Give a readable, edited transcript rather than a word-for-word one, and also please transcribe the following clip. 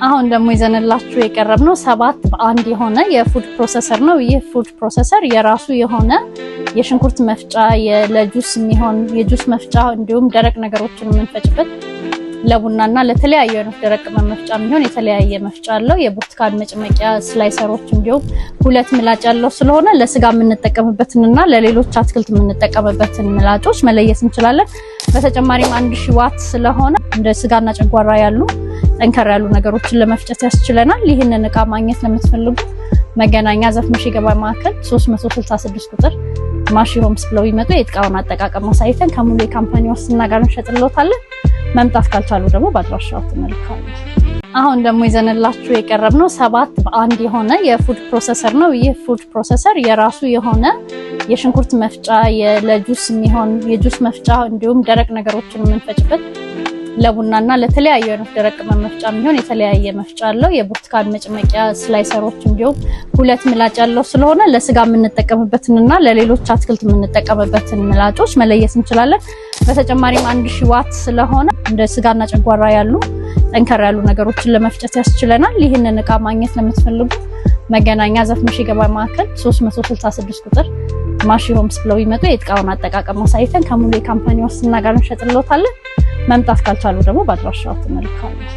አሁን ደግሞ ይዘንላችሁ የቀረብነው 7 በአንድ የሆነ የፉድ ፕሮሰሰር ነው። ይህ ፉድ ፕሮሰሰር የራሱ የሆነ የሽንኩርት መፍጫ፣ ለጁስ የሚሆን የጁስ መፍጫ እንዲሁም ደረቅ ነገሮችን የምንፈጭበት ለቡናና ለተለያዩ አይነት ደረቅ መፍጫ የሚሆን የተለያየ መፍጫ አለው። የብርቱካን መጭመቂያ ስላይሰሮች እንዲሁም 2 ምላጭ ያለው ስለሆነ ለስጋ የምንጠቀምበትንና ለሌሎች አትክልት የምንጠቀምበትን ምላጮች መለየት እንችላለን። በተጨማሪም 1000 ዋት ስለሆነ እንደ ስጋና ጨጓራ ያሉ ጠንከር ያሉ ነገሮችን ለመፍጨት ያስችለናል። ይህንን እቃ ማግኘት ለምትፈልጉ መገናኛ ዘፍመሽ ገበያ ማዕከል 366 ቁጥር ማሺ ሆምስ ብለው ይመጡ። የእቃውን አጠቃቀም አሳይተን ከሙሉ የካምፓኒ ዋስትና ጋር እንሸጥልዎታለን። መምጣት ካልቻሉ ደግሞ በአድራሻው ተመልካለን። አሁን ደግሞ ይዘንላችሁ የቀረብነው 7 በአንድ የሆነ የፉድ ፕሮሰሰር ነው። ይህ ፉድ ፕሮሰሰር የራሱ የሆነ የሽንኩርት መፍጫ፣ ለጁስ የሚሆን የጁስ መፍጫ እንዲሁም ደረቅ ነገሮችን የምንፈጭበት ለቡናና ለተለያዩ አይነት ደረቅ መፍጫ የሚሆን የተለያየ መፍጫ አለው። የብርቱካን መጭመቂያ ስላይሰሮች እንዲሁም 2 ምላጭ ያለው ስለሆነ ለስጋ የምንጠቀምበትንና ለሌሎች አትክልት የምንጠቀምበትን ምላጮች መለየት እንችላለን። በተጨማሪም 1000 ዋት ስለሆነ እንደ ስጋና ጨጓራ ያሉ ጠንከር ያሉ ነገሮችን ለመፍጨት ያስችለናል። ይህንን እቃ ማግኘት ለምትፈልጉ መገናኛ ዘፍመሽ ገበያ ማዕከል 366 ቁጥር ማሺ ሆምስ ብለው ይመጡ። የእቃውን አጠቃቀም አሳይተን ከሙሉ የካምፓኒ ዋስትና ጋር እንሸጥልዎታለን። መምጣት ካልቻሉ ደግሞ በአድራሻው ተመልካለን።